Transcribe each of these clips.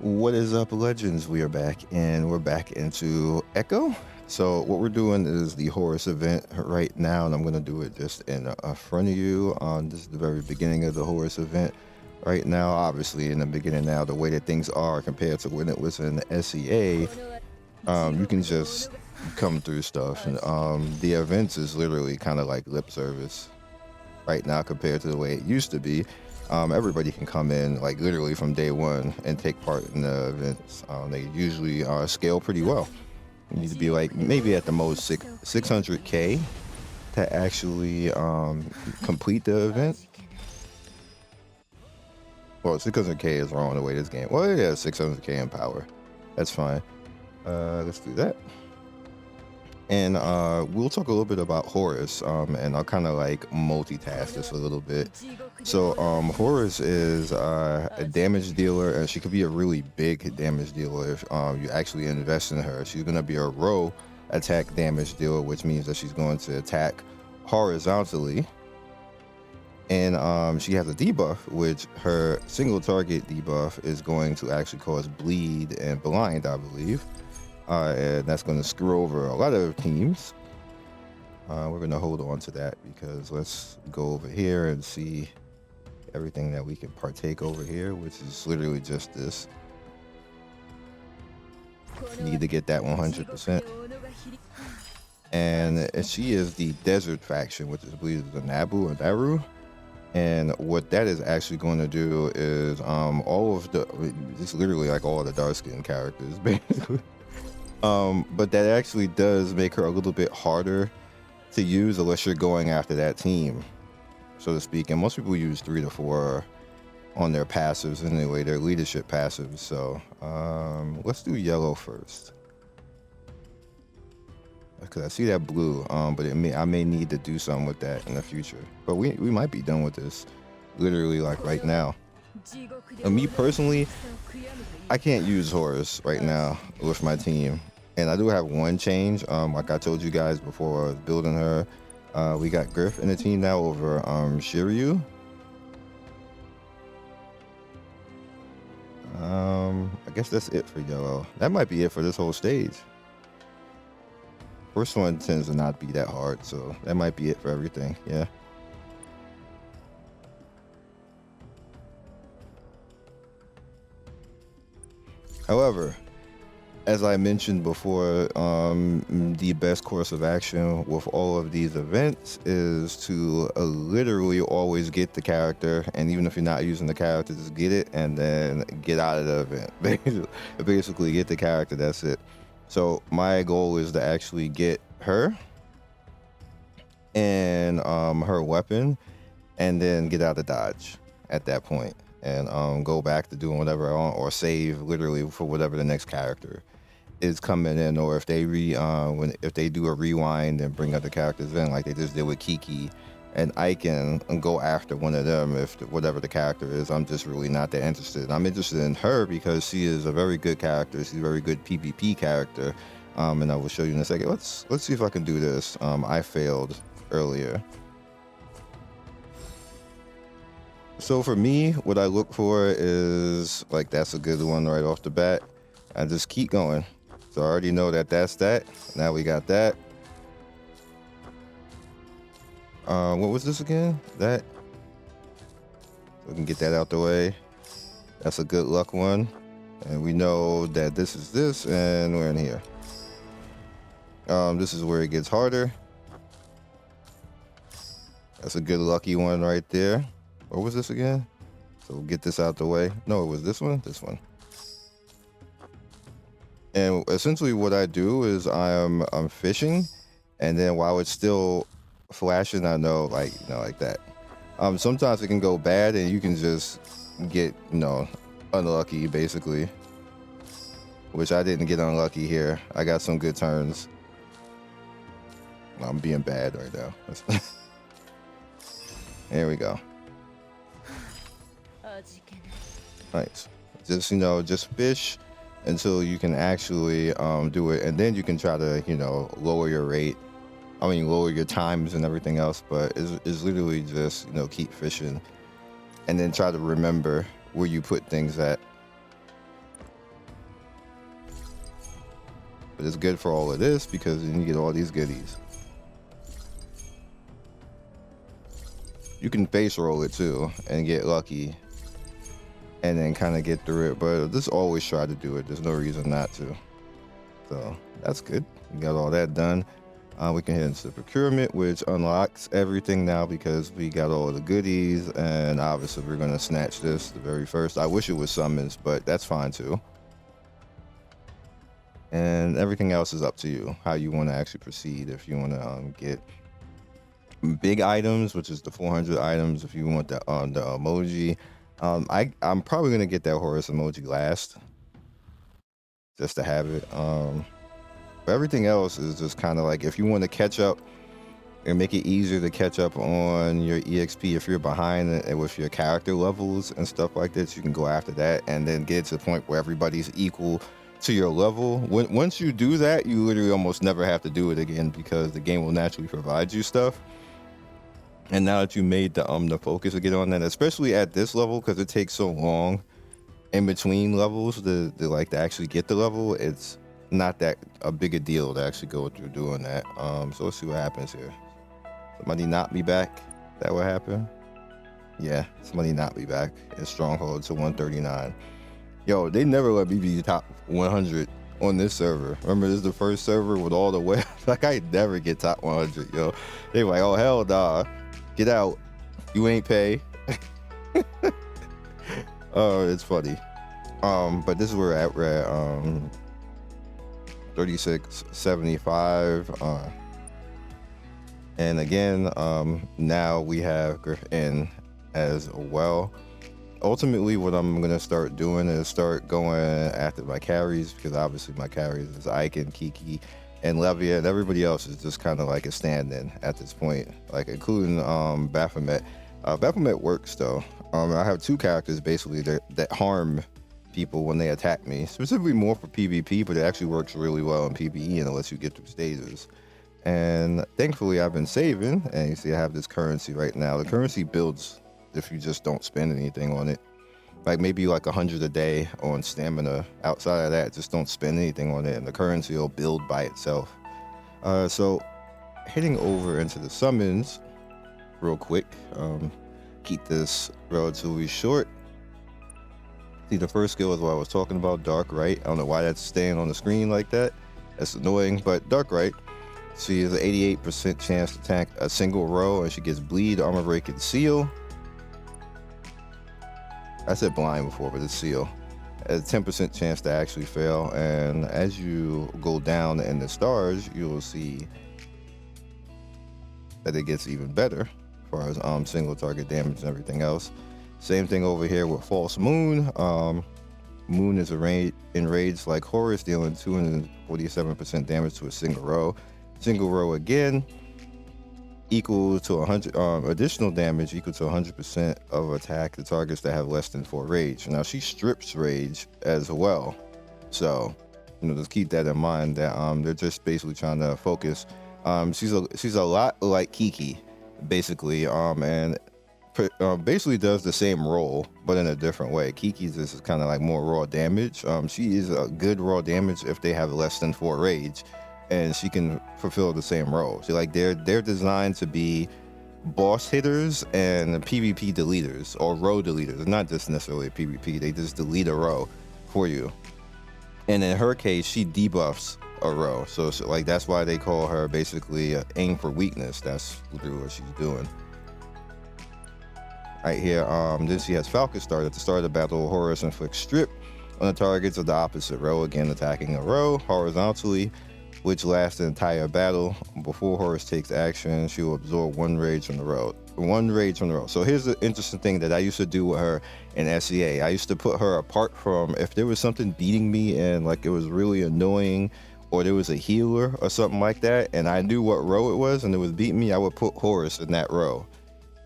What is up, legends? We are back, and we're back into Echo. So what we're doing is the Horus event right now, and I'm going to do it just in front of you. This is the very beginning of the Horus event right now. Obviously, in the beginning now, the way that things are compared to when it was in the SEA, you can just come through stuff. And the events is literally kind of like lip service right now compared to the way it used to be. Everybody can come in like literally from day one and take part in the events. They usually scale pretty well. You need to be like maybe at the most 600k to actually complete the event. Well, 600k is wrong the way this game. Well, yeah, 600k in power. That's fine. Let's do that. And we'll talk a little bit about Horus, and I'll kind of like multitask this a little bit. So Horus is a damage dealer, and she could be a really big damage dealer if you actually invest in her. She's going to be a row attack damage dealer, which means that she's going to attack horizontally. And she has a debuff, which her single target debuff is going to actually cause bleed and blind, I believe. And that's going to screw over a lot of teams. We're going to hold on to that because let's go over here and see everything that we can partake over here, which is literally just this. Need to get that 100%. And she is the desert faction, which is, I believe, the Nabu or Daru. And what that is actually going to do is all of the, it's literally like all the dark skinned characters, basically. But that actually does make her a little bit harder to use unless you're going after that team, so to speak. And most people use 3 to 4 on their passives anyway, their leadership passives. So let's do yellow first, because I see that blue, but I may need to do something with that in the future. But we might be done with this literally like right now. And me personally, I can't use Horus right now with my team. And I do have one change. Like I told you guys before I was building her, we got Griff in the team now over Shiryu. I guess that's it for yellow. That might be it for this whole stage. First one tends to not be that hard, so that might be it for everything. Yeah. However, as I mentioned before, the best course of action with all of these events is to literally always get the character, and even if you're not using the character, just get it and then get out of the event. Basically, get the character, that's it. So my goal is to actually get her and her weapon, and then get out of dodge at that point, and go back to doing whatever I want, or save literally for whatever the next character is coming in, or if they if they do a rewind and bring other characters in like they just did with Kiki, and I can go after one of them if whatever the character is. I'm just really not that interested. I'm interested in her because she is a very good character. She's a very good PvP character, and I will show you in a second. Let's see if I can do this. I failed earlier. So for me, what I look for is like, that's a good one right off the bat. I just keep going. So I already know that that's that. Now we got that. What was this again? That. So we can get that out the way. That's a good luck one. And we know that this is this, and we're in here. This is where it gets harder. That's a good lucky one right there. What was this again? So we'll get this out the way. No, it was this one. This one. And essentially what I do is I'm fishing, and then while it's still flashing, I know, like, you know, like that. Sometimes it can go bad and you can just get, you know, unlucky basically, which I didn't get unlucky here. I got some good turns. I'm being bad right now. There we go. Nice. Just, you know, just fish until you can actually do it, and then you can try to, you know, lower your rate. I mean, lower your times and everything else, but it's literally just, you know, keep fishing and then try to remember where you put things at. But it's good for all of this because then you get all these goodies. You can face roll it too and get lucky and then kind of get through it, but just always try to do it. There's no reason not to. So that's good. We got all that done. We can head into the procurement, which unlocks everything now because we got all the goodies, and obviously we're going to snatch this the very first. I wish it was summons, but that's fine too. And everything else is up to you, how you want to actually proceed. If you want to get big items, which is the 400 items, if you want the emoji, I'm probably going to get that Horus emoji last, just to have it. But everything else is just kind of like, if you want to catch up and make it easier to catch up on your EXP, if you're behind it with your character levels and stuff like this, you can go after that and then get to the point where everybody's equal to your level. Once you do that, you literally almost never have to do it again because the game will naturally provide you stuff. And now that you made the focus to get on that, especially at this level, because it takes so long in between levels to actually get the level, it's not that a big a deal to actually go through doing that. So let's see what happens here. Somebody knocked me back. Is that what happened? Yeah, somebody knocked me back in Stronghold to 139. Yo, they never let me be top 100 on this server. Remember, this is the first server with all the way. Like, I never get top 100, yo. They were like, oh, hell nah. Get out. You ain't pay. Oh, it's funny. But this is where we're at 3675. And again, now we have Griffin as well. Ultimately, what I'm gonna start doing is start going after my carries, because obviously my carries is Icon, Kiki, and Levia, and everybody else is just kind of like a stand-in at this point, like including Baphomet. Baphomet works though. I have two characters basically that harm people when they attack me, specifically more for PvP, but it actually works really well in PvE and it lets you get through stages. And thankfully I've been saving, and you see I have this currency right now. The currency builds if you just don't spend anything on it, like maybe like 100 a day on stamina. Outside of that, just don't spend anything on it and the currency will build by itself. So heading over into the summons real quick, keep this relatively short. See, the first skill is what I was talking about, Dark Right. I don't know why that's staying on the screen like that. That's annoying, but Dark Right. She has an 88% chance to tank a single row, and she gets Bleed, Armor Break, and Seal. I said Blind before, but it's Seal. A 10% chance to actually fail, and as you go down in the stars, you will see that it gets even better as far as single target damage and everything else. Same thing over here with False Moon. Moon is enraged like Horus, dealing 247% damage to a single row. Single row again equal to 100 additional damage equal to 100% of attack to targets that have less than 4 rage. Now she strips rage as well, so just keep that in mind, that they're just basically trying to focus. She's a lot like Kiki basically, and basically does the same role but in a different way. Kiki's is kind of like more raw damage. She is a good raw damage if they have less than 4 rage, and she can fulfill the same role. So like they're designed to be boss hitters and PvP deleters, or row deleters. Not just necessarily PvP, they just delete a row for you. And in her case, she debuffs a row. So like that's why they call her basically aim for weakness. That's literally what she's doing. Right here, then she has Falcon Start. At the start of the battle, Horus inflicts strip on the targets of the opposite row, again attacking a row horizontally, which lasts the entire battle. Before Horus takes action, she will absorb 1 rage from the row. 1 rage from the row. So here's the interesting thing that I used to do with her in SCA. I used to put her apart from, if there was something beating me and like it was really annoying, or there was a healer or something like that, and I knew what row it was and it was beating me, I would put Horus in that row.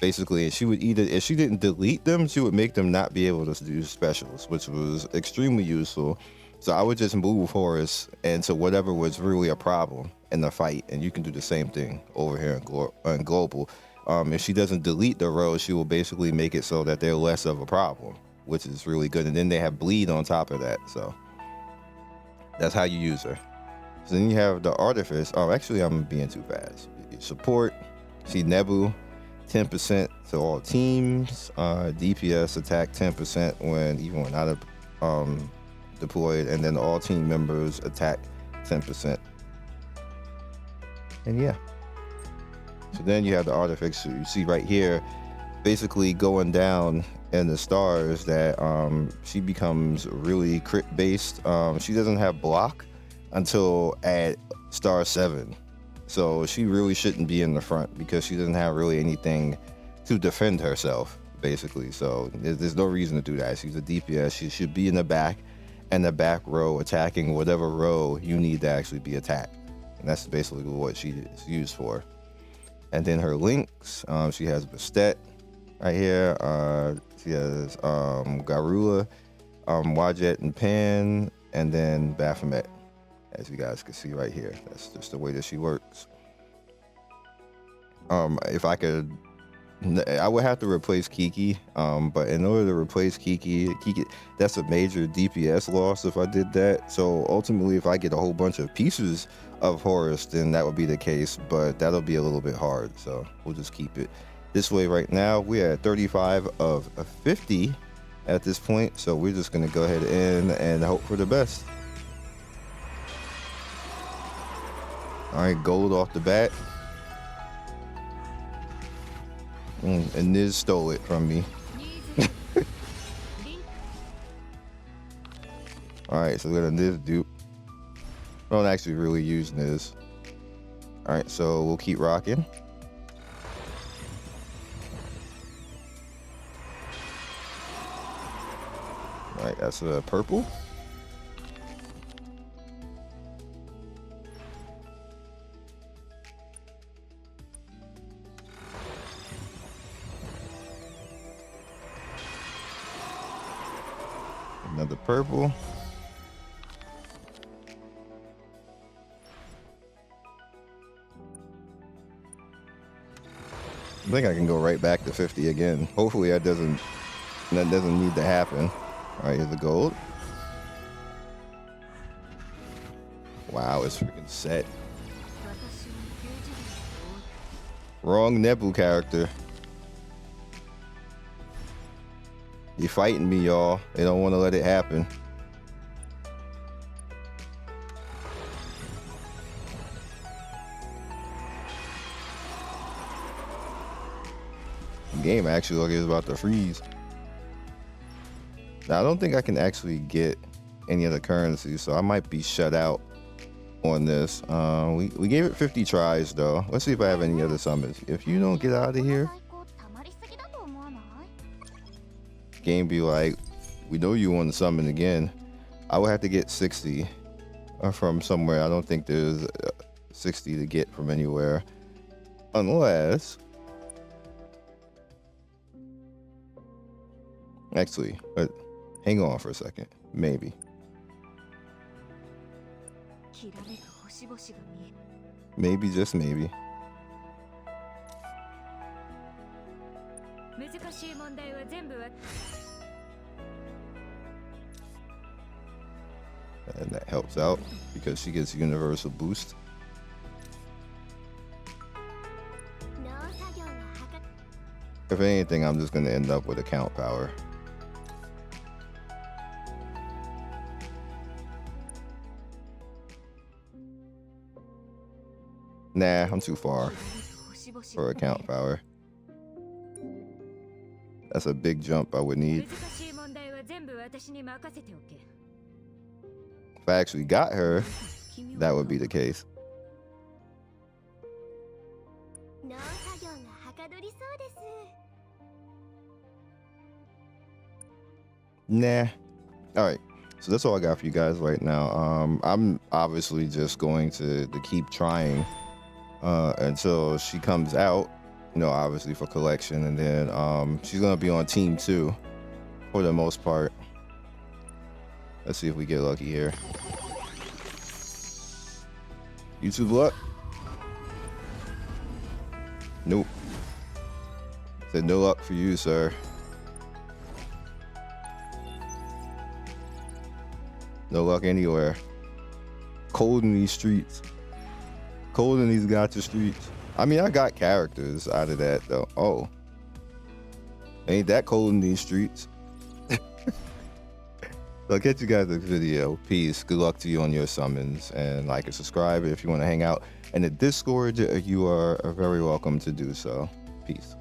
Basically, and she would either, if she didn't delete them, she would make them not be able to do specials, which was extremely useful. So I would just move Horus into whatever was really a problem in the fight, and you can do the same thing over here in Global. If she doesn't delete the rows, she will basically make it so that they're less of a problem, which is really good. And then they have Bleed on top of that, so that's how you use her. So then you have the artifice. Oh, actually, I'm being too fast. Support. See Nebu, 10% to all teams. DPS attack 10% even when not deployed, and then all team members attack 10%. And yeah. So then you have the artifacts. So you see right here, basically going down in the stars that she becomes really crit based. She doesn't have block until at star 7. So she really shouldn't be in the front because she doesn't have really anything to defend herself, basically. So there's no reason to do that. She's a DPS. She should be in the back and the back row, attacking whatever row you need to actually be attacked. And that's basically what she is used for. And then her links, she has Bastet right here. She has Garula, Wajet and Pan, and then Baphomet, as you guys can see right here. That's just the way that she works. If I could, I would have to replace Kiki, but in order to replace Kiki, that's a major DPS loss if I did that. So ultimately, if I get a whole bunch of pieces of Horus, then that would be the case, but that'll be a little bit hard. So we'll just keep it this way right now. We're at 35 of 50 at this point, so we're just gonna go ahead and hope for the best. All right, gold off the bat. And Niz stole it from me. All right, so we got a Niz dupe. I don't actually really use Niz. All right, so we'll keep rocking. All right, that's a purple. Another purple. I think I can go right back to 50 again. Hopefully that doesn't need to happen. All right, here's the gold. Wow, it's freaking set. Wrong Nebu character. You fighting me, y'all. They don't want to let it happen. The game actually looks like it's about to freeze. Now, I don't think I can actually get any other currencies, so I might be shut out on this. We gave it 50 tries, though. Let's see if I have any other summons. If you don't get out of here, game be like, we know you want to summon again. I would have to get 60 from somewhere. I don't think there's 60 to get from anywhere, unless actually, hang on for a second. Maybe just maybe. And that helps out because she gets universal boost. If anything, I'm just going to end up with account power. Nah, I'm too far for account power. That's a big jump I would need. If I actually got her, that would be the case. Nah. All right. So that's all I got for you guys right now. I'm obviously just going to keep trying until she comes out, you know, obviously for collection, and then she's gonna be on team 2 for the most part. Let's see if we get lucky here. YouTube luck? Nope. Said no luck for you, sir. No luck anywhere. Cold in these streets. Cold in these gotcha streets. I mean, I got characters out of that though. Oh, ain't that cold in these streets? So I'll catch you guys in the video. Peace. Good luck to you on your summons, and like and subscribe if you want to hang out. And the Discord, you are very welcome to do so. Peace.